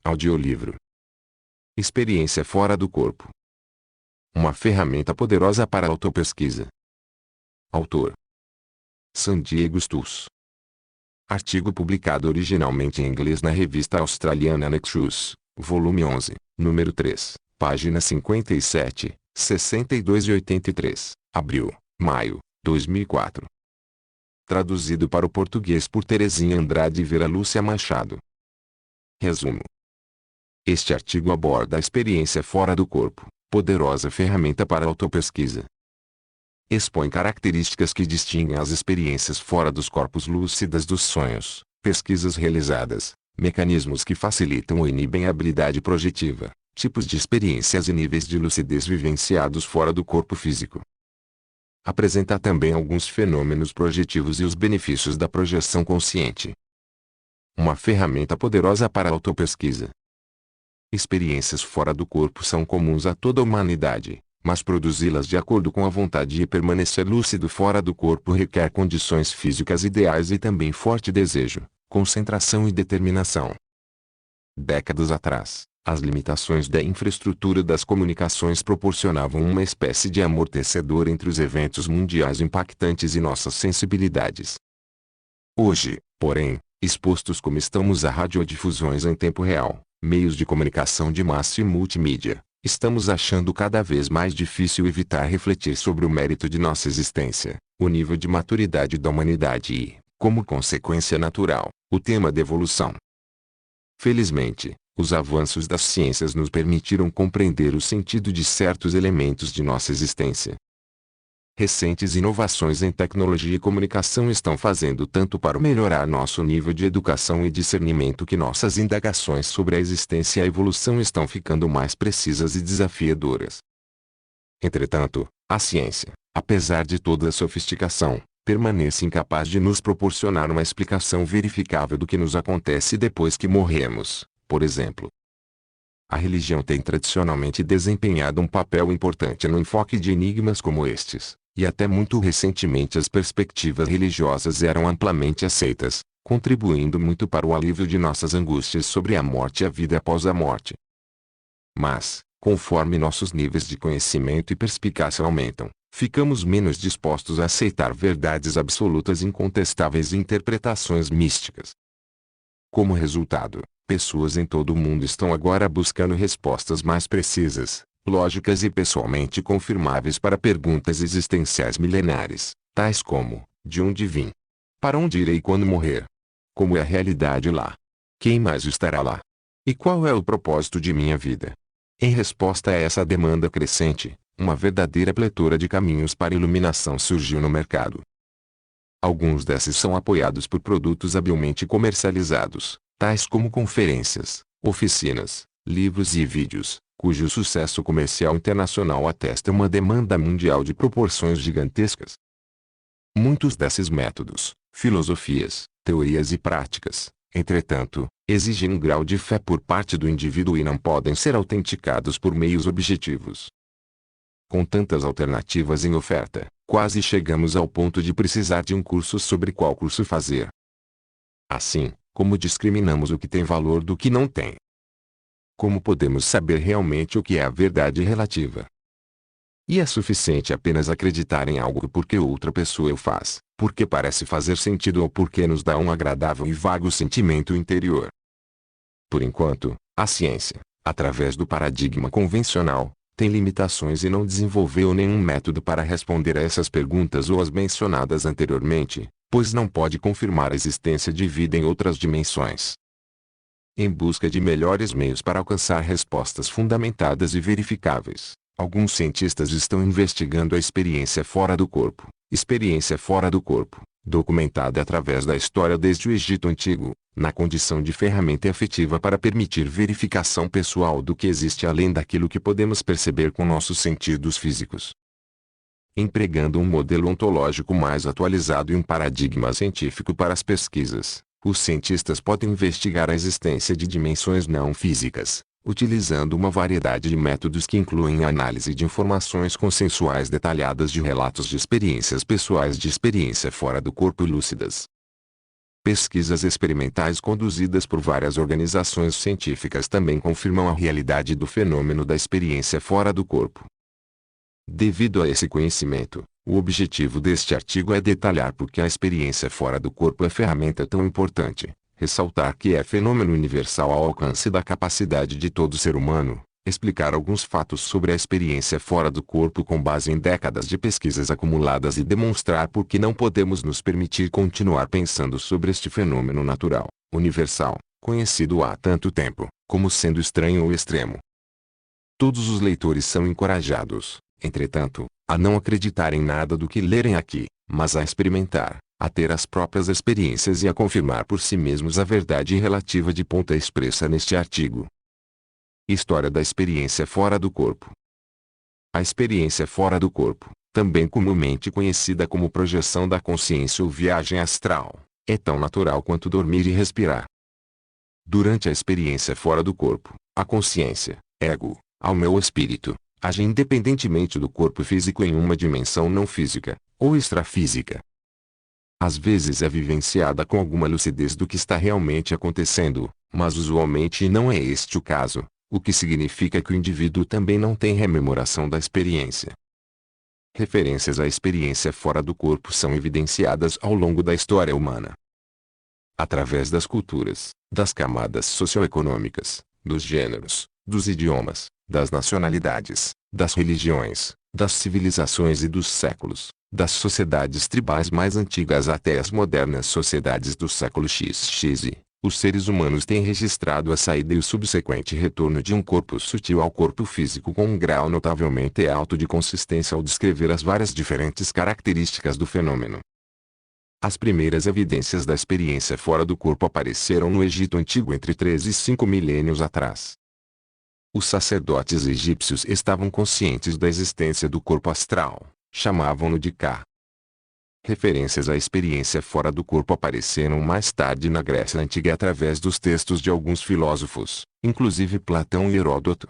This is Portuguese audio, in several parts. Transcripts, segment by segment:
Audiolivro. Experiência fora do corpo. Uma ferramenta poderosa para a autopesquisa. Autor: San Diego Stuss. Artigo publicado originalmente em inglês na revista australiana Nexus, volume 11, número 3, páginas 57, 62 e 83, abril, maio, 2004. Traduzido para o português por Terezinha Andrade e Vera Lúcia Machado. Resumo. Este artigo aborda a experiência fora do corpo, poderosa ferramenta para a autopesquisa. Expõe características que distinguem as experiências fora dos corpos lúcidas dos sonhos, pesquisas realizadas, mecanismos que facilitam ou inibem a habilidade projetiva, tipos de experiências e níveis de lucidez vivenciados fora do corpo físico. Apresenta também alguns fenômenos projetivos e os benefícios da projeção consciente. Uma ferramenta poderosa para a autopesquisa. Experiências fora do corpo são comuns a toda a humanidade, mas produzi-las de acordo com a vontade e permanecer lúcido fora do corpo requer condições físicas ideais e também forte desejo, concentração e determinação. Décadas atrás, as limitações da infraestrutura das comunicações proporcionavam uma espécie de amortecedor entre os eventos mundiais impactantes e nossas sensibilidades. Hoje, porém, expostos como estamos a radiodifusões em tempo real, meios de comunicação de massa e multimídia, estamos achando cada vez mais difícil evitar refletir sobre o mérito de nossa existência, o nível de maturidade da humanidade e, como consequência natural, o tema da evolução. Felizmente, os avanços das ciências nos permitiram compreender o sentido de certos elementos de nossa existência. Recentes inovações em tecnologia e comunicação estão fazendo tanto para melhorar nosso nível de educação e discernimento que nossas indagações sobre a existência e a evolução estão ficando mais precisas e desafiadoras. Entretanto, a ciência, apesar de toda a sofisticação, permanece incapaz de nos proporcionar uma explicação verificável do que nos acontece depois que morremos, por exemplo. A religião tem tradicionalmente desempenhado um papel importante no enfoque de enigmas como estes. E até muito recentemente as perspectivas religiosas eram amplamente aceitas, contribuindo muito para o alívio de nossas angústias sobre a morte e a vida após a morte. Mas, conforme nossos níveis de conhecimento e perspicácia aumentam, ficamos menos dispostos a aceitar verdades absolutas incontestáveis e interpretações místicas. Como resultado, pessoas em todo o mundo estão agora buscando respostas mais precisas, lógicas e pessoalmente confirmáveis para perguntas existenciais milenares, tais como: de onde vim? Para onde irei quando morrer? Como é a realidade lá? Quem mais estará lá? E qual é o propósito de minha vida? Em resposta a essa demanda crescente, uma verdadeira pletora de caminhos para iluminação surgiu no mercado. Alguns desses são apoiados por produtos habilmente comercializados, tais como conferências, oficinas, livros e vídeos, cujo sucesso comercial internacional atesta uma demanda mundial de proporções gigantescas. Muitos desses métodos, filosofias, teorias e práticas, entretanto, exigem um grau de fé por parte do indivíduo e não podem ser autenticados por meios objetivos. Com tantas alternativas em oferta, quase chegamos ao ponto de precisar de um curso sobre qual curso fazer. Assim, como discriminamos o que tem valor do que não tem? Como podemos saber realmente o que é a verdade relativa? E é suficiente apenas acreditar em algo porque outra pessoa o faz, porque parece fazer sentido ou porque nos dá um agradável e vago sentimento interior. Por enquanto, a ciência, através do paradigma convencional, tem limitações e não desenvolveu nenhum método para responder a essas perguntas ou as mencionadas anteriormente, pois não pode confirmar a existência de vida em outras dimensões. Em busca de melhores meios para alcançar respostas fundamentadas e verificáveis, alguns cientistas estão investigando a experiência fora do corpo. Experiência fora do corpo, documentada através da história desde o Egito Antigo, na condição de ferramenta efetiva para permitir verificação pessoal do que existe além daquilo que podemos perceber com nossos sentidos físicos. Empregando um modelo ontológico mais atualizado e um paradigma científico para as pesquisas, os cientistas podem investigar a existência de dimensões não físicas, utilizando uma variedade de métodos que incluem a análise de informações consensuais detalhadas de relatos de experiências pessoais de experiência fora do corpo lúcidas. Pesquisas experimentais conduzidas por várias organizações científicas também confirmam a realidade do fenômeno da experiência fora do corpo. Devido a esse conhecimento, o objetivo deste artigo é detalhar por que a experiência fora do corpo é ferramenta tão importante, ressaltar que é fenômeno universal ao alcance da capacidade de todo ser humano, explicar alguns fatos sobre a experiência fora do corpo com base em décadas de pesquisas acumuladas e demonstrar por que não podemos nos permitir continuar pensando sobre este fenômeno natural, universal, conhecido há tanto tempo, como sendo estranho ou extremo. Todos os leitores são encorajados, entretanto, a não acreditar em nada do que lerem aqui, mas a experimentar, a ter as próprias experiências e a confirmar por si mesmos a verdade relativa de ponta expressa neste artigo. História da experiência fora do corpo. A experiência fora do corpo, também comumente conhecida como projeção da consciência ou viagem astral, é tão natural quanto dormir e respirar. Durante a experiência fora do corpo, a consciência, ego, alma ou espírito, age independentemente do corpo físico em uma dimensão não física, ou extrafísica. Às vezes é vivenciada com alguma lucidez do que está realmente acontecendo, mas usualmente não é este o caso, o que significa que o indivíduo também não tem rememoração da experiência. Referências à experiência fora do corpo são evidenciadas ao longo da história humana. Através das culturas, das camadas socioeconômicas, dos gêneros, dos idiomas, das nacionalidades, das religiões, das civilizações e dos séculos, das sociedades tribais mais antigas até as modernas sociedades do século XX, os seres humanos têm registrado a saída e o subsequente retorno de um corpo sutil ao corpo físico com um grau notavelmente alto de consistência ao descrever as várias diferentes características do fenômeno. As primeiras evidências da experiência fora do corpo apareceram no Egito Antigo entre 3 e 5 milênios atrás. Os sacerdotes egípcios estavam conscientes da existência do corpo astral, chamavam-no de Ka. Referências à experiência fora do corpo apareceram mais tarde na Grécia Antiga através dos textos de alguns filósofos, inclusive Platão e Heródoto.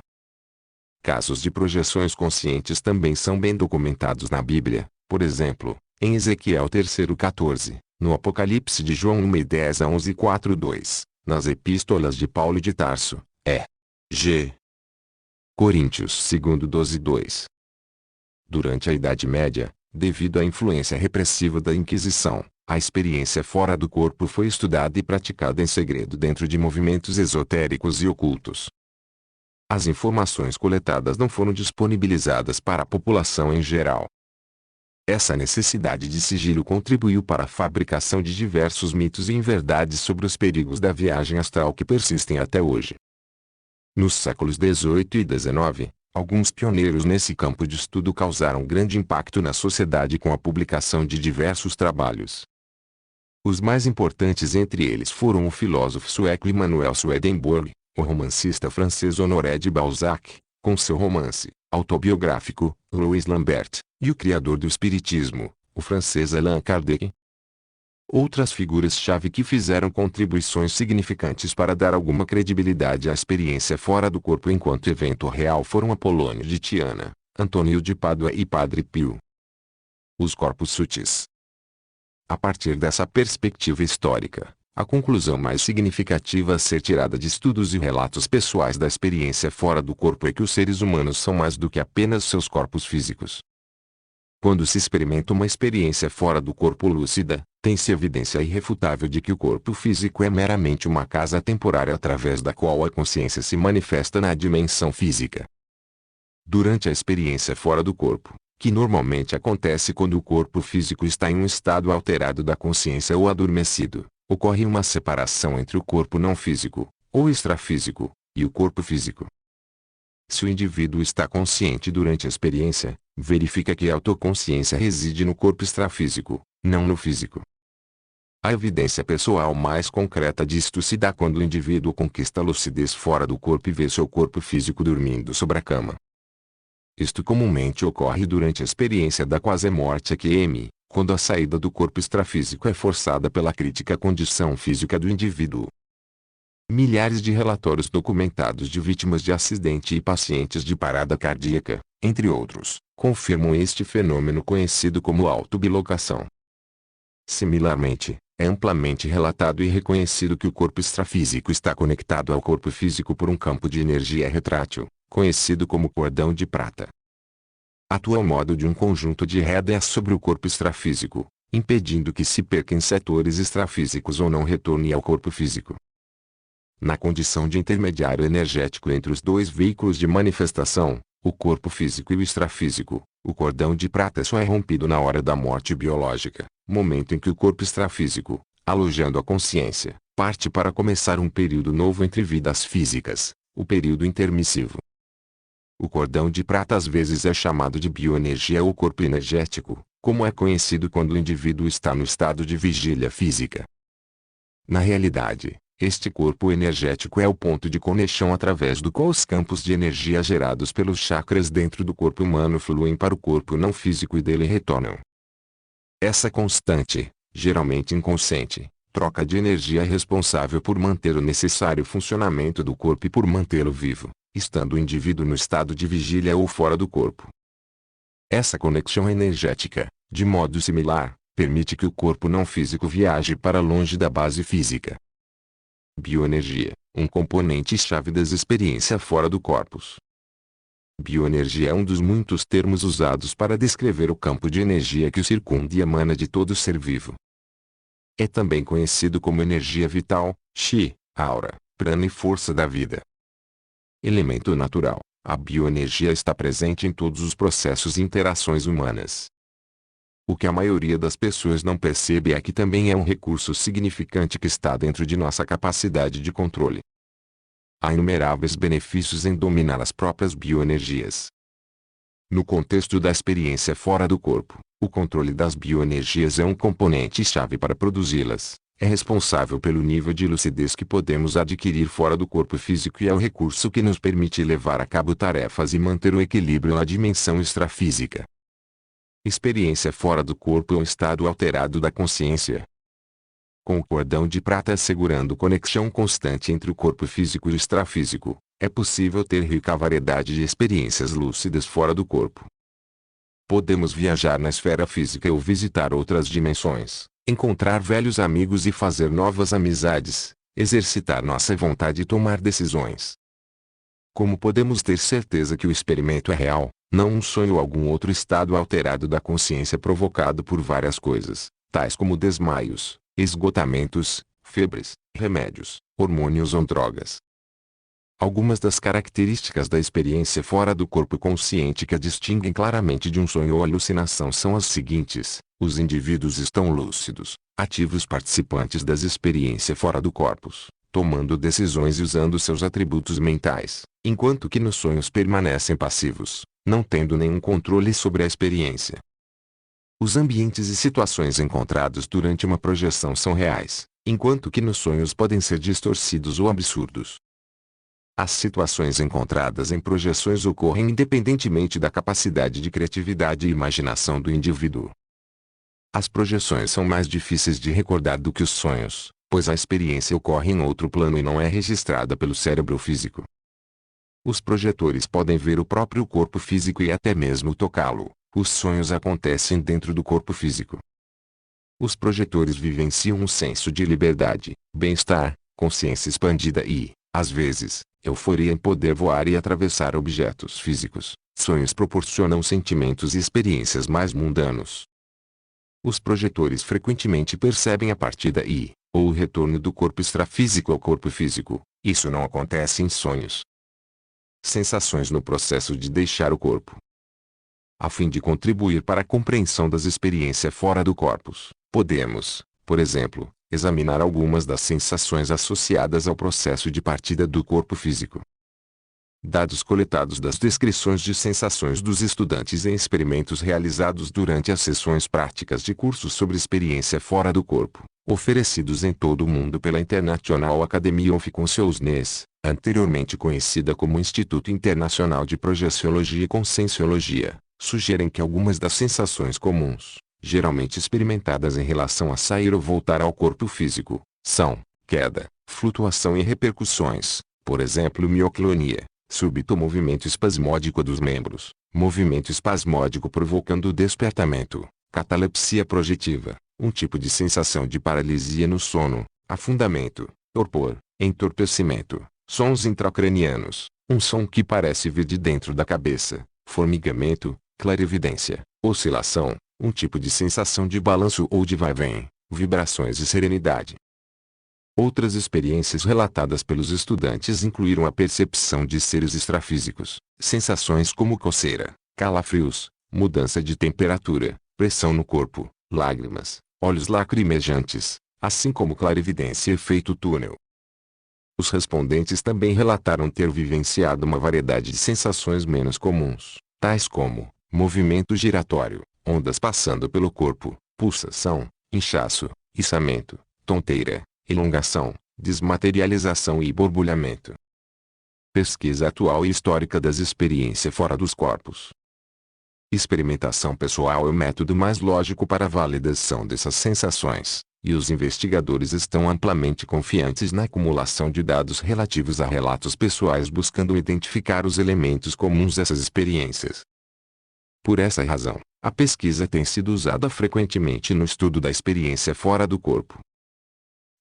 Casos de projeções conscientes também são bem documentados na Bíblia, por exemplo, em Ezequiel 3:14, no Apocalipse de João 1:10 a 11:4-2, nas Epístolas de Paulo de Tarso, G. Coríntios 2:12-2. Durante a Idade Média, devido à influência repressiva da Inquisição, a experiência fora do corpo foi estudada e praticada em segredo dentro de movimentos esotéricos e ocultos. As informações coletadas não foram disponibilizadas para a população em geral. Essa necessidade de sigilo contribuiu para a fabricação de diversos mitos e inverdades sobre os perigos da viagem astral que persistem até hoje. Nos séculos XVIII e XIX, alguns pioneiros nesse campo de estudo causaram grande impacto na sociedade com a publicação de diversos trabalhos. Os mais importantes entre eles foram o filósofo sueco Emanuel Swedenborg, o romancista francês Honoré de Balzac, com seu romance autobiográfico, Louis Lambert, e o criador do espiritismo, o francês Allan Kardec. Outras figuras-chave que fizeram contribuições significantes para dar alguma credibilidade à experiência fora do corpo enquanto evento real foram Apolônio de Tiana, Antônio de Pádua e Padre Pio. Os corpos sutis. A partir dessa perspectiva histórica, a conclusão mais significativa a ser tirada de estudos e relatos pessoais da experiência fora do corpo é que os seres humanos são mais do que apenas seus corpos físicos. Quando se experimenta uma experiência fora do corpo lúcida, tem-se evidência irrefutável de que o corpo físico é meramente uma casa temporária através da qual a consciência se manifesta na dimensão física. Durante a experiência fora do corpo, que normalmente acontece quando o corpo físico está em um estado alterado da consciência ou adormecido, ocorre uma separação entre o corpo não físico, ou extrafísico, e o corpo físico. Se o indivíduo está consciente durante a experiência, verifica que a autoconsciência reside no corpo extrafísico, não no físico. A evidência pessoal mais concreta disto se dá quando o indivíduo conquista a lucidez fora do corpo e vê seu corpo físico dormindo sobre a cama. Isto comumente ocorre durante a experiência da quase-morte QM, quando a saída do corpo extrafísico é forçada pela crítica condição física do indivíduo. Milhares de relatórios documentados de vítimas de acidente e pacientes de parada cardíaca, entre outros, confirmam este fenômeno conhecido como autobilocação. Similarmente, é amplamente relatado e reconhecido que o corpo extrafísico está conectado ao corpo físico por um campo de energia retrátil, conhecido como cordão de prata. Atua ao modo de um conjunto de rédeas sobre o corpo extrafísico, impedindo que se perca em setores extrafísicos ou não retorne ao corpo físico. Na condição de intermediário energético entre os dois veículos de manifestação, o corpo físico e o extrafísico, o cordão de prata só é rompido na hora da morte biológica, momento em que o corpo extrafísico, alojando a consciência, parte para começar um período novo entre vidas físicas, o período intermissivo. O cordão de prata às vezes é chamado de bioenergia ou corpo energético, como é conhecido quando o indivíduo está no estado de vigília física. Na realidade, este corpo energético é o ponto de conexão através do qual os campos de energia gerados pelos chakras dentro do corpo humano fluem para o corpo não físico e dele retornam. Essa constante, geralmente inconsciente, troca de energia é responsável por manter o necessário funcionamento do corpo e por mantê-lo vivo, estando o indivíduo no estado de vigília ou fora do corpo. Essa conexão energética, de modo similar, permite que o corpo não físico viaje para longe da base física. Bioenergia, um componente-chave das experiências fora do corpus. Bioenergia é um dos muitos termos usados para descrever o campo de energia que o circunda e emana de todo ser vivo. É também conhecido como energia vital, chi, aura, prana e força da vida. Elemento natural, a bioenergia está presente em todos os processos e interações humanas. O que a maioria das pessoas não percebe é que também é um recurso significante que está dentro de nossa capacidade de controle. Há inumeráveis benefícios em dominar as próprias bioenergias. No contexto da experiência fora do corpo, o controle das bioenergias é um componente-chave para produzi-las, é responsável pelo nível de lucidez que podemos adquirir fora do corpo físico e é o recurso que nos permite levar a cabo tarefas e manter o equilíbrio na dimensão extrafísica. Experiência fora do corpo é um estado alterado da consciência. Com o cordão de prata assegurando conexão constante entre o corpo físico e o extrafísico, é possível ter rica variedade de experiências lúcidas fora do corpo. Podemos viajar na esfera física ou visitar outras dimensões, encontrar velhos amigos e fazer novas amizades, exercitar nossa vontade e tomar decisões. Como podemos ter certeza que o experimento é real, não um sonho ou algum outro estado alterado da consciência provocado por várias coisas, tais como desmaios, esgotamentos, febres, remédios, hormônios ou drogas. Algumas das características da experiência fora do corpo consciente que a distinguem claramente de um sonho ou alucinação são as seguintes: os indivíduos estão lúcidos, ativos participantes das experiências fora do corpus, tomando decisões e usando seus atributos mentais, enquanto que nos sonhos permanecem passivos, não tendo nenhum controle sobre a experiência. Os ambientes e situações encontrados durante uma projeção são reais, enquanto que nos sonhos podem ser distorcidos ou absurdos. As situações encontradas em projeções ocorrem independentemente da capacidade de criatividade e imaginação do indivíduo. As projeções são mais difíceis de recordar do que os sonhos, pois a experiência ocorre em outro plano e não é registrada pelo cérebro físico. Os projetores podem ver o próprio corpo físico e até mesmo tocá-lo. Os sonhos acontecem dentro do corpo físico. Os projetores vivenciam um senso de liberdade, bem-estar, consciência expandida e, às vezes, euforia em poder voar e atravessar objetos físicos. Sonhos proporcionam sentimentos e experiências mais mundanos. Os projetores frequentemente percebem a partida ou o retorno do corpo extrafísico ao corpo físico. Isso não acontece em sonhos. Sensações no processo de deixar o corpo. A fim de contribuir para a compreensão das experiências fora do corpus, podemos, por exemplo, examinar algumas das sensações associadas ao processo de partida do corpo físico. Dados coletados das descrições de sensações dos estudantes em experimentos realizados durante as sessões práticas de cursos sobre experiência fora do corpo, oferecidos em todo o mundo pela International Academy of Consciousness, anteriormente conhecida como Instituto Internacional de Projeciologia e Conscienciologia, sugerem que algumas das sensações comuns, geralmente experimentadas em relação a sair ou voltar ao corpo físico, são queda, flutuação e repercussões, por exemplo mioclonia, súbito movimento espasmódico dos membros, movimento espasmódico provocando despertamento, catalepsia projetiva, um tipo de sensação de paralisia no sono, afundamento, torpor, entorpecimento, sons intracranianos, um som que parece vir de dentro da cabeça, formigamento, clarividência, oscilação, um tipo de sensação de balanço ou de vai-vem, vibrações e serenidade. Outras experiências relatadas pelos estudantes incluíram a percepção de seres extrafísicos, sensações como coceira, calafrios, mudança de temperatura, pressão no corpo, lágrimas, olhos lacrimejantes, assim como clarividência e efeito túnel. Os respondentes também relataram ter vivenciado uma variedade de sensações menos comuns, tais como movimento giratório, ondas passando pelo corpo, pulsação, inchaço, içamento, tonteira, elongação, desmaterialização e borbulhamento. Pesquisa atual e histórica das experiências fora dos corpos. Experimentação pessoal é o método mais lógico para a validação dessas sensações, e os investigadores estão amplamente confiantes na acumulação de dados relativos a relatos pessoais buscando identificar os elementos comuns dessas experiências. Por essa razão, a pesquisa tem sido usada frequentemente no estudo da experiência fora do corpo.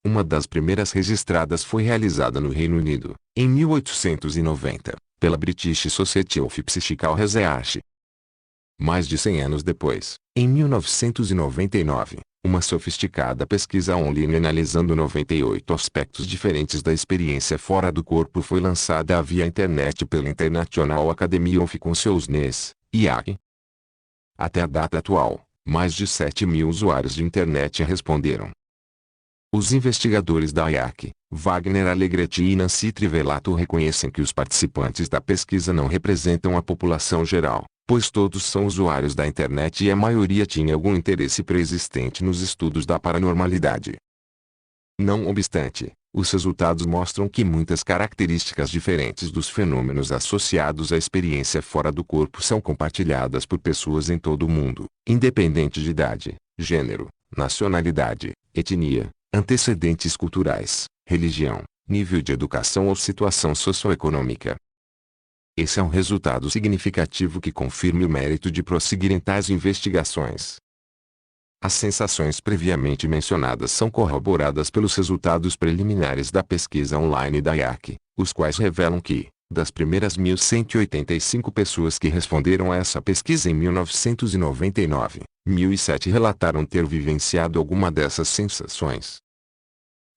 Uma das primeiras registradas foi realizada no Reino Unido, em 1890, pela British Society of Psychical Research. Mais de 100 anos depois, em 1999, uma sofisticada pesquisa online analisando 98 aspectos diferentes da experiência fora do corpo foi lançada via internet pela International Academy of Consciousness, IAC. Até a data atual, mais de 7.000 usuários de internet responderam. Os investigadores da IAC, Wagner Alegretti e Nancy Trivelato reconhecem que os participantes da pesquisa não representam a população geral, pois todos são usuários da internet e a maioria tinha algum interesse pré-existente nos estudos da paranormalidade. Não obstante, os resultados mostram que muitas características diferentes dos fenômenos associados à experiência fora do corpo são compartilhadas por pessoas em todo o mundo, independente de idade, gênero, nacionalidade, etnia, antecedentes culturais, religião, nível de educação ou situação socioeconômica. Esse é um resultado significativo que confirma o mérito de prosseguirem tais investigações. As sensações previamente mencionadas são corroboradas pelos resultados preliminares da pesquisa online da IAC, os quais revelam que, das primeiras 1.185 pessoas que responderam a essa pesquisa em 1999, 1.007 relataram ter vivenciado alguma dessas sensações.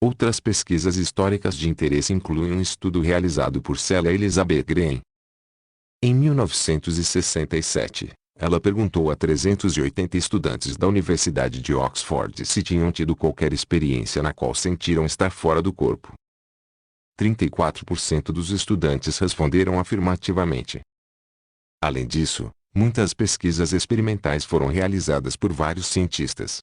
Outras pesquisas históricas de interesse incluem um estudo realizado por Celia Elizabeth Green. Em 1967, ela perguntou a 380 estudantes da Universidade de Oxford se tinham tido qualquer experiência na qual sentiram estar fora do corpo. 34% dos estudantes responderam afirmativamente. Além disso, muitas pesquisas experimentais foram realizadas por vários cientistas.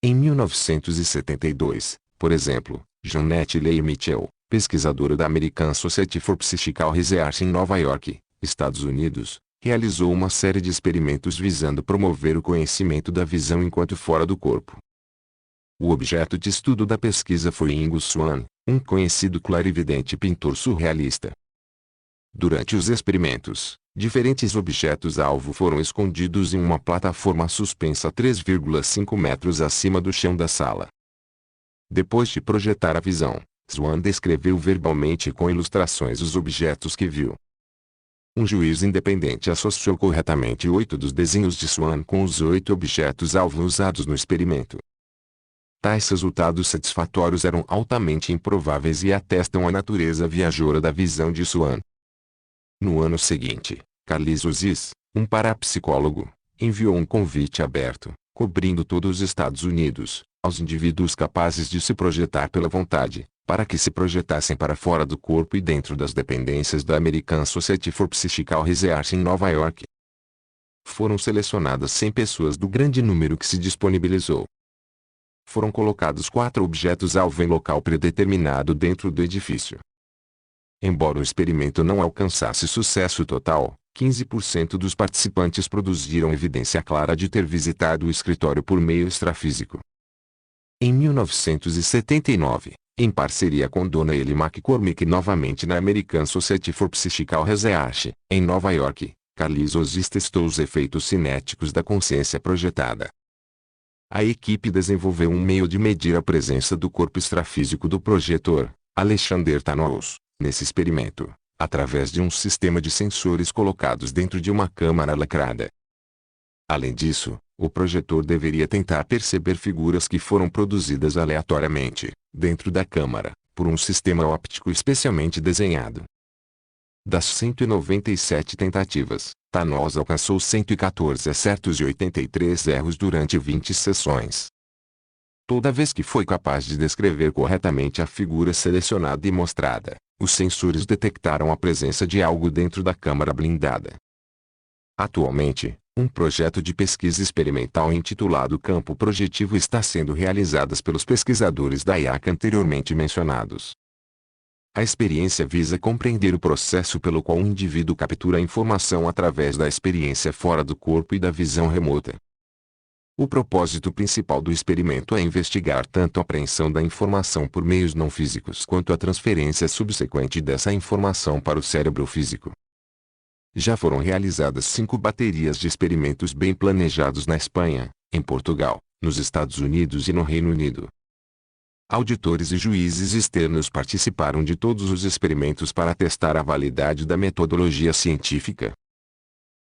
Em 1972, por exemplo, Jeanette Leigh Mitchell, pesquisadora da American Society for Psychical Research em Nova York, Estados Unidos, realizou uma série de experimentos visando promover o conhecimento da visão enquanto fora do corpo. O objeto de estudo da pesquisa foi Ingo Swann, um conhecido clarividente pintor surrealista. Durante os experimentos, diferentes objetos-alvo foram escondidos em uma plataforma suspensa 3,5 metros acima do chão da sala. Depois de projetar a visão, Swann descreveu verbalmente com ilustrações os objetos que viu. Um juiz independente associou corretamente 8 dos desenhos de Swann com os 8 objetos-alvo usados no experimento. Tais resultados satisfatórios eram altamente improváveis e atestam a natureza viajoura da visão de Swann. No ano seguinte, Carlis Oziz, um parapsicólogo, enviou um convite aberto, cobrindo todos os Estados Unidos, aos indivíduos capazes de se projetar pela vontade, para que se projetassem para fora do corpo e dentro das dependências da American Society for Psychical Research em Nova York. Foram selecionadas 100 pessoas do grande número que se disponibilizou. Foram colocados 4 objetos-alvo em local predeterminado dentro do edifício. Embora o experimento não alcançasse sucesso total, 15% dos participantes produziram evidência clara de ter visitado o escritório por meio extrafísico. Em 1979, em parceria com Dona Ellie McCormick novamente na American Society for Psychical Research, em Nova York, Carlizos testou os efeitos cinéticos da consciência projetada. A equipe desenvolveu um meio de medir a presença do corpo extrafísico do projetor, Alexander Thanos, nesse experimento, através de um sistema de sensores colocados dentro de uma câmara lacrada. Além disso, o projetor deveria tentar perceber figuras que foram produzidas aleatoriamente, dentro da câmara, por um sistema óptico especialmente desenhado. Das 197 tentativas, Thanos alcançou 114 acertos e 83 erros durante 20 sessões. Toda vez que foi capaz de descrever corretamente a figura selecionada e mostrada, os sensores detectaram a presença de algo dentro da câmara blindada. Atualmente, um projeto de pesquisa experimental intitulado Campo Projetivo está sendo realizado pelos pesquisadores da IAC anteriormente mencionados. A experiência visa compreender o processo pelo qual um indivíduo captura a informação através da experiência fora do corpo e da visão remota. O propósito principal do experimento é investigar tanto a apreensão da informação por meios não físicos quanto a transferência subsequente dessa informação para o cérebro físico. Já foram realizadas 5 baterias de experimentos bem planejados na Espanha, em Portugal, nos Estados Unidos e no Reino Unido. Auditores e juízes externos participaram de todos os experimentos para testar a validade da metodologia científica.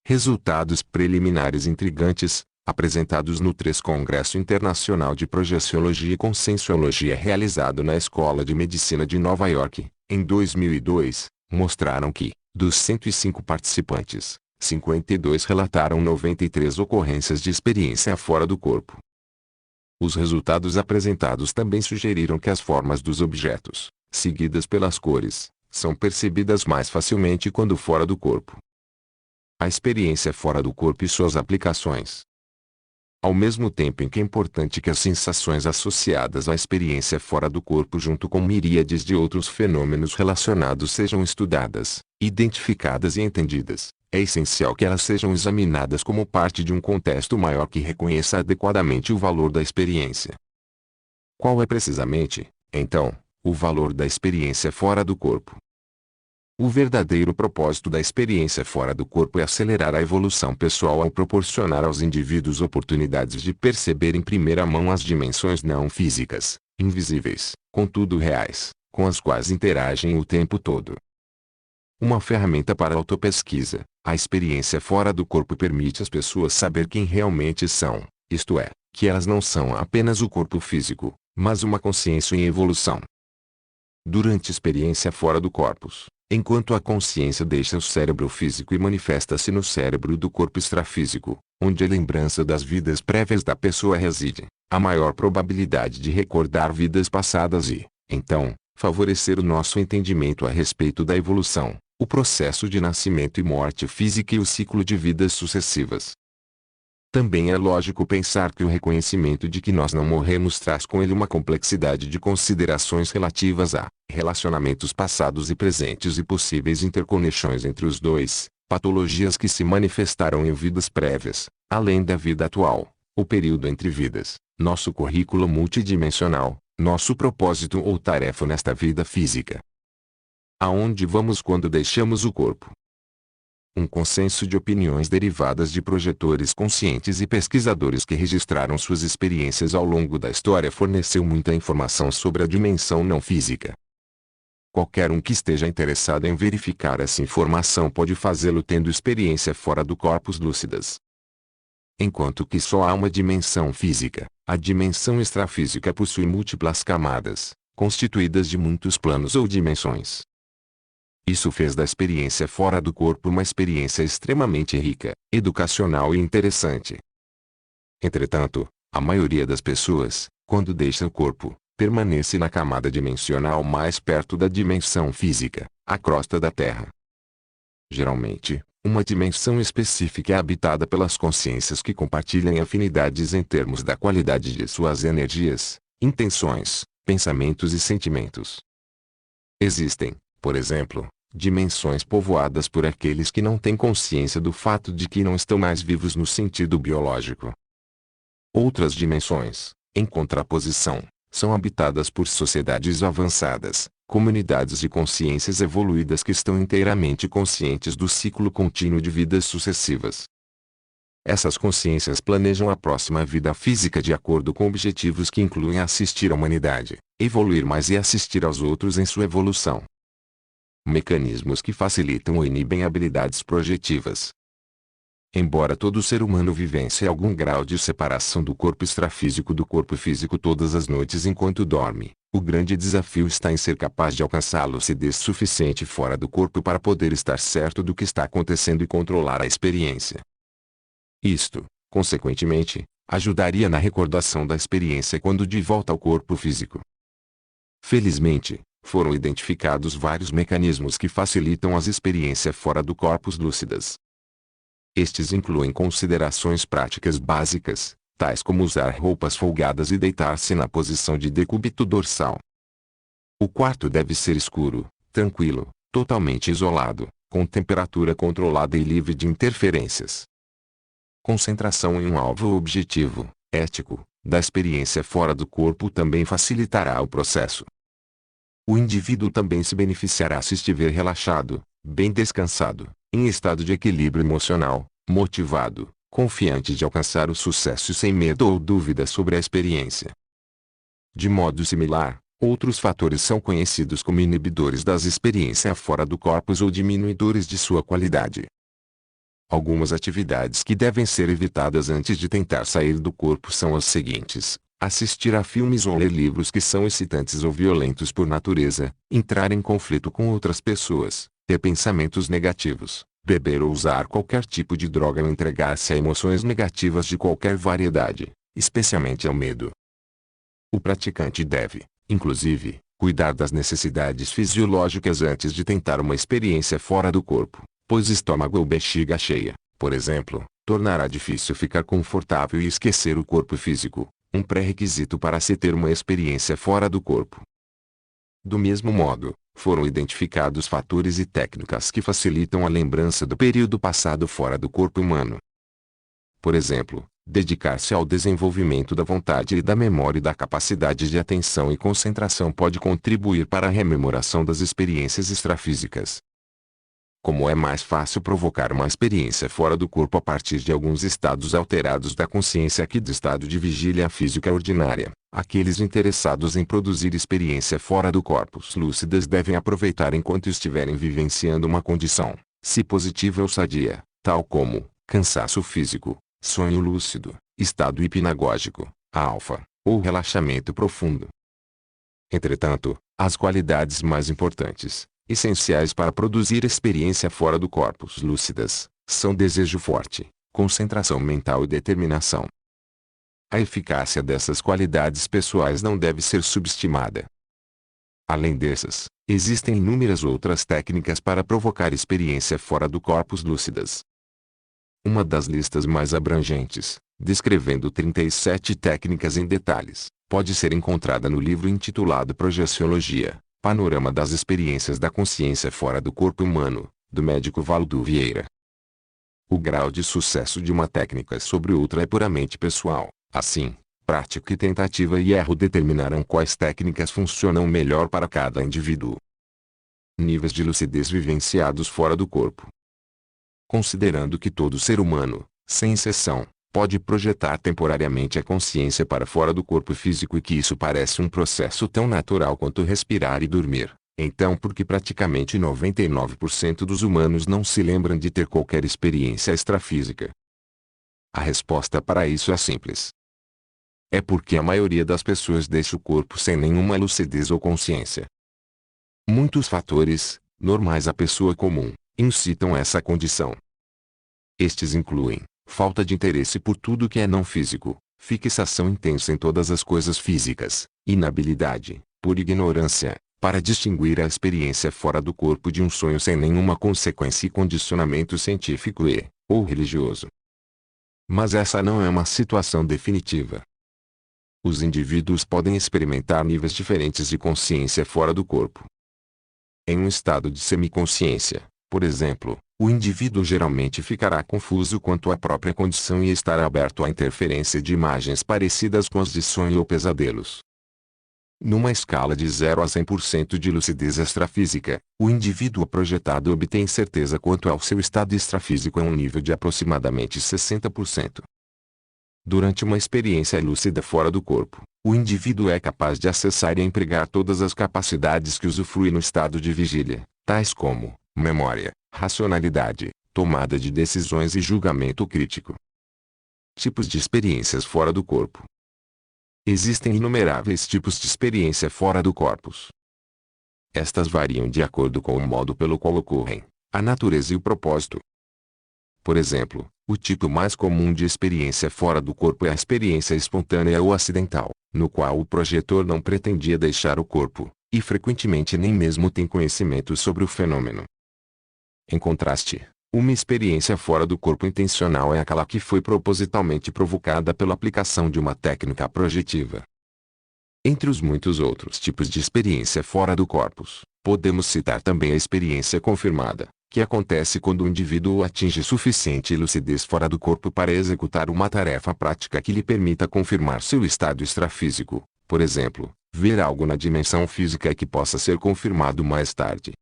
Resultados preliminares intrigantes, apresentados no 3º Congresso Internacional de Projeciologia e Conscienciologia realizado na Escola de Medicina de Nova York, em 2002, mostraram que, dos 105 participantes, 52 relataram 93 ocorrências de experiência fora do corpo. Os resultados apresentados também sugeriram que as formas dos objetos, seguidas pelas cores, são percebidas mais facilmente quando fora do corpo. A experiência fora do corpo e suas aplicações. Ao mesmo tempo em que é importante que as sensações associadas à experiência fora do corpo junto com miríades de outros fenômenos relacionados sejam estudadas, identificadas e entendidas, é essencial que elas sejam examinadas como parte de um contexto maior que reconheça adequadamente o valor da experiência. Qual é precisamente, então, o valor da experiência fora do corpo? O verdadeiro propósito da experiência fora do corpo é acelerar a evolução pessoal ao proporcionar aos indivíduos oportunidades de perceber em primeira mão as dimensões não físicas, invisíveis, contudo reais, com as quais interagem o tempo todo. Uma ferramenta para autopesquisa, a experiência fora do corpo permite às pessoas saber quem realmente são, isto é, que elas não são apenas o corpo físico, mas uma consciência em evolução. Durante a experiência fora do corpus, enquanto a consciência deixa o cérebro físico e manifesta-se no cérebro do corpo extrafísico, onde a lembrança das vidas prévias da pessoa reside, há maior probabilidade de recordar vidas passadas e, então, favorecer o nosso entendimento a respeito da evolução, o processo de nascimento e morte física e o ciclo de vidas sucessivas. Também é lógico pensar que o reconhecimento de que nós não morremos traz com ele uma complexidade de considerações relativas a relacionamentos passados e presentes e possíveis interconexões entre os dois, patologias que se manifestaram em vidas prévias, além da vida atual, o período entre vidas, nosso currículo multidimensional, nosso propósito ou tarefa nesta vida física. Aonde vamos quando deixamos o corpo? Um consenso de opiniões derivadas de projetores conscientes e pesquisadores que registraram suas experiências ao longo da história forneceu muita informação sobre a dimensão não física. Qualquer um que esteja interessado em verificar essa informação pode fazê-lo tendo experiência fora do corpus lúcidas. Enquanto que só há uma dimensão física, a dimensão extrafísica possui múltiplas camadas, constituídas de muitos planos ou dimensões. Isso fez da experiência fora do corpo uma experiência extremamente rica, educacional e interessante. Entretanto, a maioria das pessoas, quando deixa o corpo, permanece na camada dimensional mais perto da dimensão física, a crosta da Terra. Geralmente, uma dimensão específica é habitada pelas consciências que compartilham afinidades em termos da qualidade de suas energias, intenções, pensamentos e sentimentos. Existem, por exemplo, dimensões povoadas por aqueles que não têm consciência do fato de que não estão mais vivos no sentido biológico. Outras dimensões, em contraposição, são habitadas por sociedades avançadas, comunidades de consciências evoluídas que estão inteiramente conscientes do ciclo contínuo de vidas sucessivas. Essas consciências planejam a próxima vida física de acordo com objetivos que incluem assistir a humanidade, evoluir mais e assistir aos outros em sua evolução. Mecanismos que facilitam ou inibem habilidades projetivas. Embora todo ser humano vivencie algum grau de separação do corpo extrafísico do corpo físico todas as noites enquanto dorme, o grande desafio está em ser capaz de alcançar a lucidez suficiente fora do corpo para poder estar certo do que está acontecendo e controlar a experiência. Isto, consequentemente, ajudaria na recordação da experiência quando de volta ao corpo físico. Felizmente, foram identificados vários mecanismos que facilitam as experiências fora do corpus lúcidas. Estes incluem considerações práticas básicas, tais como usar roupas folgadas e deitar-se na posição de decúbito dorsal. O quarto deve ser escuro, tranquilo, totalmente isolado, com temperatura controlada e livre de interferências. Concentração em um alvo objetivo, ético, da experiência fora do corpo também facilitará o processo. O indivíduo também se beneficiará se estiver relaxado, bem descansado, em estado de equilíbrio emocional, motivado, confiante de alcançar o sucesso sem medo ou dúvida sobre a experiência. De modo similar, outros fatores são conhecidos como inibidores das experiências fora do corpus ou diminuidores de sua qualidade. Algumas atividades que devem ser evitadas antes de tentar sair do corpo são as seguintes: assistir a filmes ou ler livros que são excitantes ou violentos por natureza, entrar em conflito com outras pessoas, ter pensamentos negativos, beber ou usar qualquer tipo de droga ou entregar-se a emoções negativas de qualquer variedade, especialmente ao medo. O praticante deve, inclusive, cuidar das necessidades fisiológicas antes de tentar uma experiência fora do corpo, pois estômago ou bexiga cheia, por exemplo, tornará difícil ficar confortável e esquecer o corpo físico, um pré-requisito para se ter uma experiência fora do corpo. Do mesmo modo, foram identificados fatores e técnicas que facilitam a lembrança do período passado fora do corpo humano. Por exemplo, dedicar-se ao desenvolvimento da vontade e da memória e da capacidade de atenção e concentração pode contribuir para a rememoração das experiências extrafísicas. Como é mais fácil provocar uma experiência fora do corpo a partir de alguns estados alterados da consciência que do estado de vigília física ordinária, aqueles interessados em produzir experiência fora do corpus lúcidas devem aproveitar enquanto estiverem vivenciando uma condição, se positiva ou sadia, tal como cansaço físico, sonho lúcido, estado hipnagógico, alfa, ou relaxamento profundo. Entretanto, as qualidades mais importantes, essenciais para produzir experiência fora do corpus lúcidas, são desejo forte, concentração mental e determinação. A eficácia dessas qualidades pessoais não deve ser subestimada. Além dessas, existem inúmeras outras técnicas para provocar experiência fora do corpus lúcidas. Uma das listas mais abrangentes, descrevendo 37 técnicas em detalhes, pode ser encontrada no livro intitulado Projeciologia, Panorama das Experiências da Consciência Fora do Corpo Humano, do médico Valdo Vieira. O grau de sucesso de uma técnica sobre outra é puramente pessoal, assim, prática e tentativa e erro determinarão quais técnicas funcionam melhor para cada indivíduo. Níveis de lucidez vivenciados fora do corpo. Considerando que todo ser humano, sem exceção, pode projetar temporariamente a consciência para fora do corpo físico e que isso parece um processo tão natural quanto respirar e dormir, então por que praticamente 99% dos humanos não se lembram de ter qualquer experiência extrafísica? A resposta para isso é simples. É porque a maioria das pessoas deixa o corpo sem nenhuma lucidez ou consciência. Muitos fatores, normais à pessoa comum, incitam essa condição. Estes incluem falta de interesse por tudo que é não físico, fixação intensa em todas as coisas físicas, inabilidade, por ignorância, para distinguir a experiência fora do corpo de um sonho sem nenhuma consequência e condicionamento científico ou religioso. Mas essa não é uma situação definitiva. Os indivíduos podem experimentar níveis diferentes de consciência fora do corpo. Em um estado de semiconsciência, por exemplo, o indivíduo geralmente ficará confuso quanto à própria condição e estará aberto à interferência de imagens parecidas com as de sonho ou pesadelos. Numa escala de 0 a 100% de lucidez extrafísica, o indivíduo projetado obtém certeza quanto ao seu estado extrafísico a um nível de aproximadamente 60%. Durante uma experiência lúcida fora do corpo, o indivíduo é capaz de acessar e empregar todas as capacidades que usufrui no estado de vigília, tais como memória, racionalidade, tomada de decisões e julgamento crítico. Tipos de experiências fora do corpo. Existem inumeráveis tipos de experiência fora do corpus. Estas variam de acordo com o modo pelo qual ocorrem, a natureza e o propósito. Por exemplo, o tipo mais comum de experiência fora do corpo é a experiência espontânea ou acidental, no qual o projetor não pretendia deixar o corpo, e frequentemente nem mesmo tem conhecimento sobre o fenômeno. Em contraste, uma experiência fora do corpo intencional é aquela que foi propositalmente provocada pela aplicação de uma técnica projetiva. Entre os muitos outros tipos de experiência fora do corpus, podemos citar também a experiência confirmada, que acontece quando o indivíduo atinge suficiente lucidez fora do corpo para executar uma tarefa prática que lhe permita confirmar seu estado extrafísico, por exemplo, ver algo na dimensão física que possa ser confirmado mais tarde.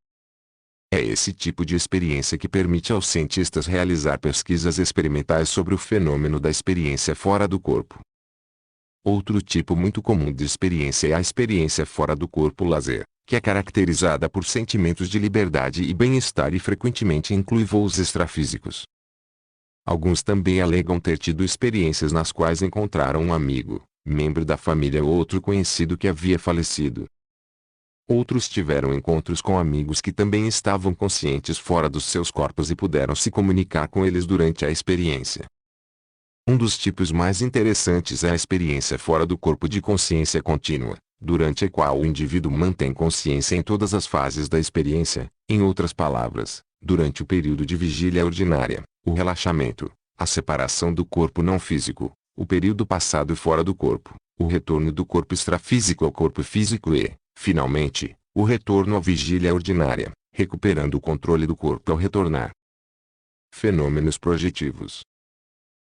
É esse tipo de experiência que permite aos cientistas realizar pesquisas experimentais sobre o fenômeno da experiência fora do corpo. Outro tipo muito comum de experiência é a experiência fora do corpo lazer, que é caracterizada por sentimentos de liberdade e bem-estar e frequentemente inclui voos extrafísicos. Alguns também alegam ter tido experiências nas quais encontraram um amigo, membro da família ou outro conhecido que havia falecido. Outros tiveram encontros com amigos que também estavam conscientes fora dos seus corpos e puderam se comunicar com eles durante a experiência. Um dos tipos mais interessantes é a experiência fora do corpo de consciência contínua, durante a qual o indivíduo mantém consciência em todas as fases da experiência, em outras palavras, durante o período de vigília ordinária, o relaxamento, a separação do corpo não físico, o período passado fora do corpo, o retorno do corpo extrafísico ao corpo físico e, finalmente, o retorno à vigília ordinária, recuperando o controle do corpo ao retornar. Fenômenos projetivos.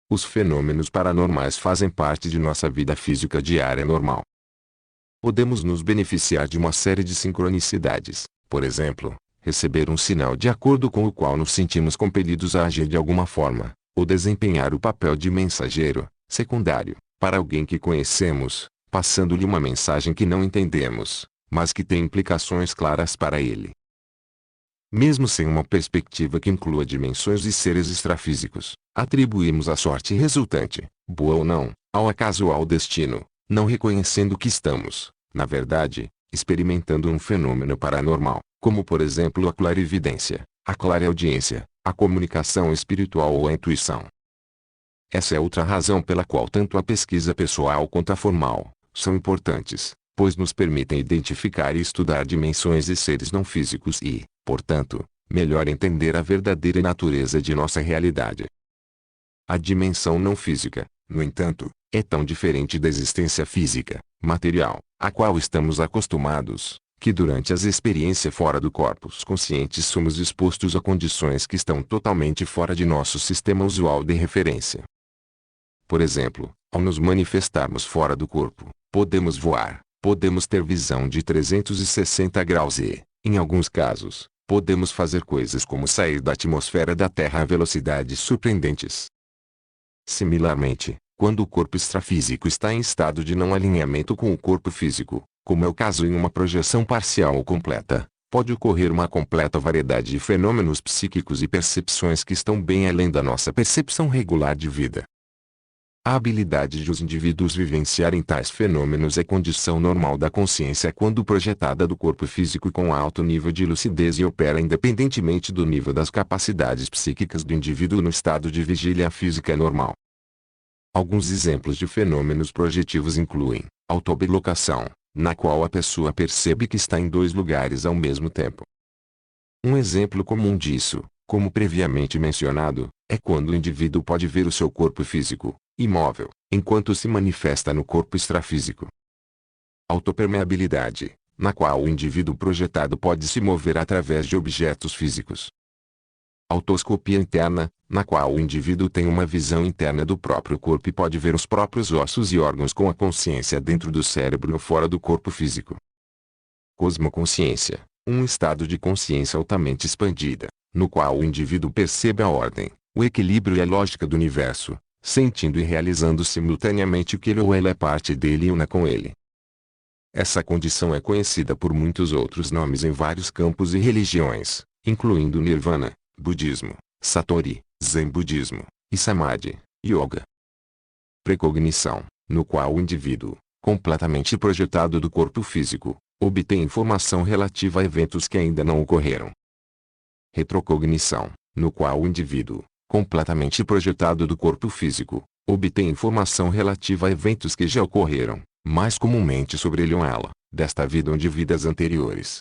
Os fenômenos paranormais fazem parte de nossa vida física diária normal. Podemos nos beneficiar de uma série de sincronicidades, por exemplo, receber um sinal de acordo com o qual nos sentimos compelidos a agir de alguma forma, ou desempenhar o papel de mensageiro, secundário, para alguém que conhecemos, passando-lhe uma mensagem que não entendemos, mas que tem implicações claras para ele. Mesmo sem uma perspectiva que inclua dimensões e seres extrafísicos, atribuímos a sorte resultante, boa ou não, ao acaso ou ao destino, não reconhecendo que estamos, na verdade, experimentando um fenômeno paranormal, como por exemplo a clarividência, a clareaudiência, a comunicação espiritual ou a intuição. Essa é outra razão pela qual tanto a pesquisa pessoal quanto a formal são importantes, pois nos permitem identificar e estudar dimensões e seres não físicos e, portanto, melhor entender a verdadeira natureza de nossa realidade. A dimensão não física, no entanto, é tão diferente da existência física, material, a qual estamos acostumados, que durante as experiências fora do corpus conscientes somos expostos a condições que estão totalmente fora de nosso sistema usual de referência. Por exemplo, ao nos manifestarmos fora do corpo, podemos voar, podemos ter visão de 360 graus e, em alguns casos, podemos fazer coisas como sair da atmosfera da Terra a velocidades surpreendentes. Similarmente, quando o corpo extrafísico está em estado de não alinhamento com o corpo físico, como é o caso em uma projeção parcial ou completa, pode ocorrer uma completa variedade de fenômenos psíquicos e percepções que estão bem além da nossa percepção regular de vida. A habilidade de os indivíduos vivenciarem tais fenômenos é condição normal da consciência quando projetada do corpo físico com alto nível de lucidez e opera independentemente do nível das capacidades psíquicas do indivíduo no estado de vigília física normal. Alguns exemplos de fenômenos projetivos incluem autobilocação, na qual a pessoa percebe que está em dois lugares ao mesmo tempo. Um exemplo comum disso, como previamente mencionado, é quando o indivíduo pode ver o seu corpo físico, imóvel, enquanto se manifesta no corpo extrafísico. Autopermeabilidade, na qual o indivíduo projetado pode se mover através de objetos físicos. Autoscopia interna, na qual o indivíduo tem uma visão interna do próprio corpo e pode ver os próprios ossos e órgãos com a consciência dentro do cérebro ou fora do corpo físico. Cosmoconsciência, um estado de consciência altamente expandida, no qual o indivíduo percebe a ordem, o equilíbrio e a lógica do universo, sentindo e realizando simultaneamente que ele ou ela é parte dele e una com ele. Essa condição é conhecida por muitos outros nomes em vários campos e religiões, incluindo Nirvana, Budismo, Satori, Zen Budismo, e Samadhi, Yoga. Precognição, no qual o indivíduo, completamente projetado do corpo físico, obtém informação relativa a eventos que ainda não ocorreram. Retrocognição, no qual o indivíduo, completamente projetado do corpo físico, obtém informação relativa a eventos que já ocorreram, mais comumente sobre ele ou ela, desta vida ou de vidas anteriores.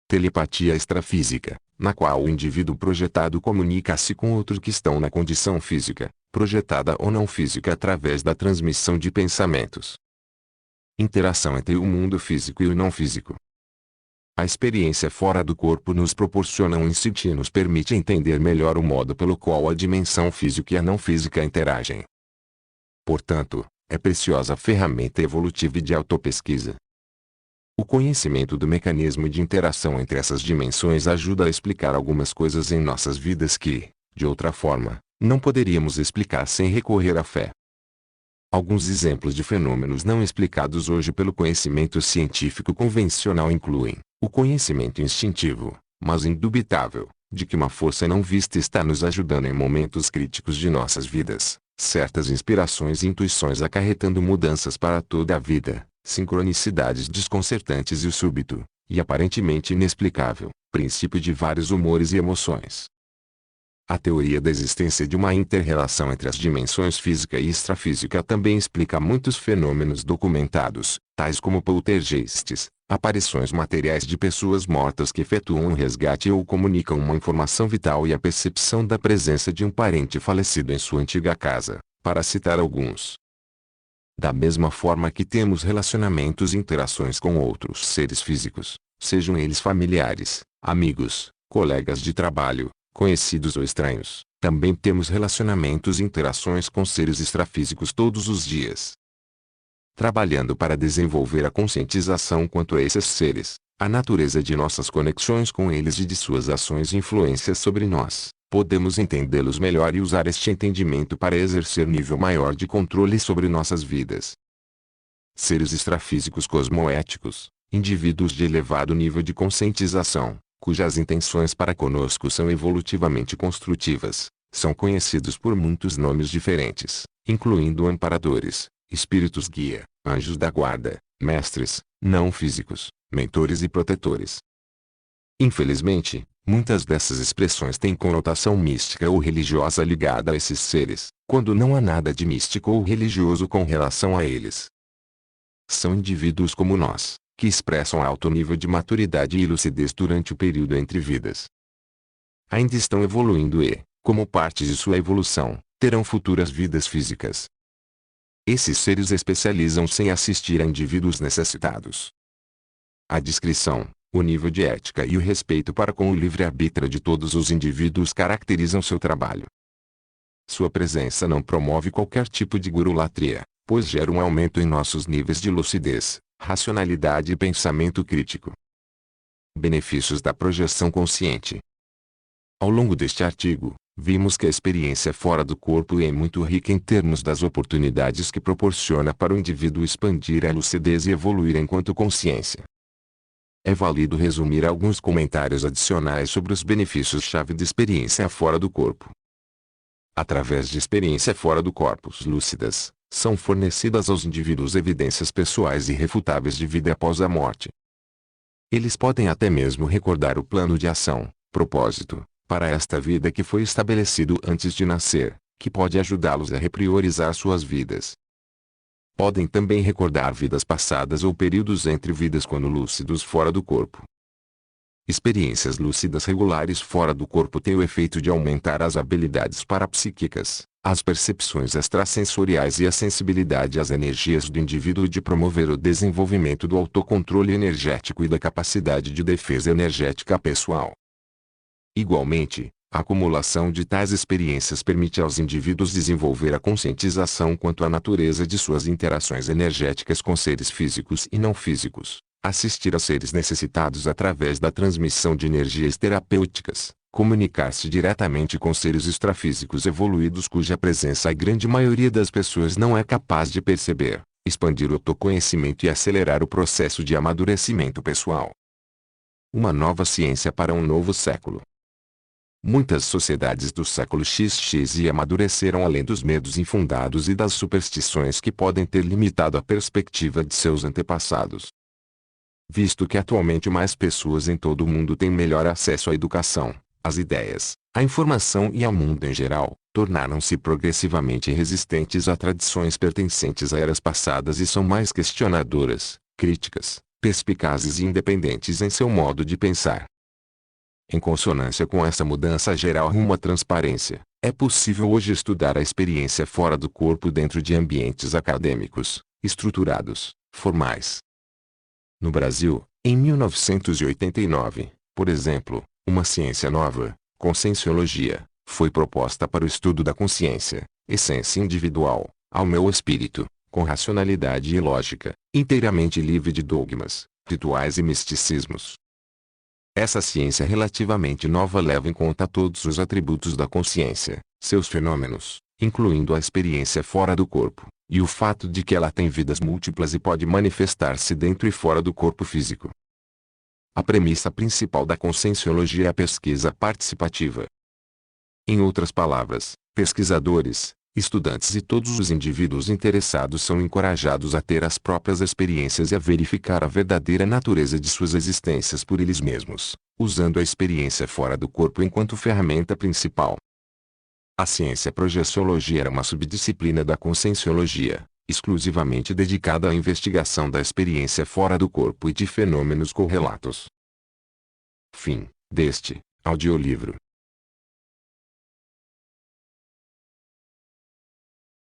Telepatia extrafísica, na qual o indivíduo projetado comunica-se com outros que estão na condição física, projetada ou não física através da transmissão de pensamentos. Interação entre o mundo físico e o não físico. A experiência fora do corpo nos proporciona um insight e nos permite entender melhor o modo pelo qual a dimensão física e a não física interagem. Portanto, é preciosa ferramenta evolutiva e de autopesquisa. O conhecimento do mecanismo de interação entre essas dimensões ajuda a explicar algumas coisas em nossas vidas que, de outra forma, não poderíamos explicar sem recorrer à fé. Alguns exemplos de fenômenos não explicados hoje pelo conhecimento científico convencional incluem o conhecimento instintivo, mas indubitável, de que uma força não vista está nos ajudando em momentos críticos de nossas vidas, certas inspirações e intuições acarretando mudanças para toda a vida, sincronicidades desconcertantes e o súbito, e aparentemente inexplicável, princípio de vários humores e emoções. A teoria da existência de uma inter-relação entre as dimensões física e extrafísica também explica muitos fenômenos documentados, tais como poltergeists, aparições materiais de pessoas mortas que efetuam um resgate ou comunicam uma informação vital e a percepção da presença de um parente falecido em sua antiga casa, para citar alguns. Da mesma forma que temos relacionamentos e interações com outros seres físicos, sejam eles familiares, amigos, colegas de trabalho, conhecidos ou estranhos, também temos relacionamentos e interações com seres extrafísicos todos os dias. Trabalhando para desenvolver a conscientização quanto a esses seres, a natureza de nossas conexões com eles e de suas ações e influências sobre nós, podemos entendê-los melhor e usar este entendimento para exercer nível maior de controle sobre nossas vidas. Seres extrafísicos cosmoéticos, indivíduos de elevado nível de conscientização, cujas intenções para conosco são evolutivamente construtivas, são conhecidos por muitos nomes diferentes, incluindo amparadores, espíritos guia, anjos da guarda, mestres, não físicos, mentores e protetores. Infelizmente, muitas dessas expressões têm conotação mística ou religiosa ligada a esses seres, quando não há nada de místico ou religioso com relação a eles. São indivíduos como nós, que expressam alto nível de maturidade e lucidez durante o período entre vidas. Ainda estão evoluindo e, como parte de sua evolução, terão futuras vidas físicas. Esses seres especializam-se em assistir a indivíduos necessitados. A discrição, o nível de ética e o respeito para com o livre-arbítrio de todos os indivíduos caracterizam seu trabalho. Sua presença não promove qualquer tipo de gurulatria, pois gera um aumento em nossos níveis de lucidez, racionalidade e pensamento crítico. Benefícios da projeção consciente. Ao longo deste artigo, vimos que a experiência fora do corpo é muito rica em termos das oportunidades que proporciona para o indivíduo expandir a lucidez e evoluir enquanto consciência. É válido resumir alguns comentários adicionais sobre os benefícios-chave de experiência fora do corpo. Através de experiência fora do corpo lúcidas, são fornecidas aos indivíduos evidências pessoais irrefutáveis de vida após a morte. Eles podem até mesmo recordar o plano de ação, propósito, para esta vida que foi estabelecido antes de nascer, que pode ajudá-los a repriorizar suas vidas. Podem também recordar vidas passadas ou períodos entre vidas quando lúcidos fora do corpo. Experiências lúcidas regulares fora do corpo têm o efeito de aumentar as habilidades parapsíquicas, as percepções extrasensoriais e a sensibilidade às energias do indivíduo e de promover o desenvolvimento do autocontrole energético e da capacidade de defesa energética pessoal. Igualmente, A acumulação de tais experiências permite aos indivíduos desenvolver a conscientização quanto à natureza de suas interações energéticas com seres físicos e não físicos, assistir a seres necessitados através da transmissão de energias terapêuticas, comunicar-se diretamente com seres extrafísicos evoluídos cuja presença a grande maioria das pessoas não é capaz de perceber, expandir o autoconhecimento e acelerar o processo de amadurecimento pessoal. Uma nova ciência para um novo século. Muitas sociedades do século XX amadureceram além dos medos infundados e das superstições que podem ter limitado a perspectiva de seus antepassados. Visto que atualmente mais pessoas em todo o mundo têm melhor acesso à educação, às ideias, à informação e ao mundo em geral, tornaram-se progressivamente resistentes a tradições pertencentes a eras passadas e são mais questionadoras, críticas, perspicazes e independentes em seu modo de pensar. Em consonância com essa mudança geral rumo à transparência, é possível hoje estudar a experiência fora do corpo dentro de ambientes acadêmicos, estruturados, formais. No Brasil, em 1989, por exemplo, uma ciência nova, conscienciologia, foi proposta para o estudo da consciência, essência individual, alma ou espírito, com racionalidade e lógica, inteiramente livre de dogmas, rituais e misticismos. Essa ciência relativamente nova leva em conta todos os atributos da consciência, seus fenômenos, incluindo a experiência fora do corpo, e o fato de que ela tem vidas múltiplas e pode manifestar-se dentro e fora do corpo físico. A premissa principal da conscienciologia é a pesquisa participativa. Em outras palavras, pesquisadores, estudantes e todos os indivíduos interessados são encorajados a ter as próprias experiências e a verificar a verdadeira natureza de suas existências por eles mesmos, usando a experiência fora do corpo enquanto ferramenta principal. A ciência projeciologia era uma subdisciplina da conscienciologia, exclusivamente dedicada à investigação da experiência fora do corpo e de fenômenos correlatos. Fim deste audiolivro.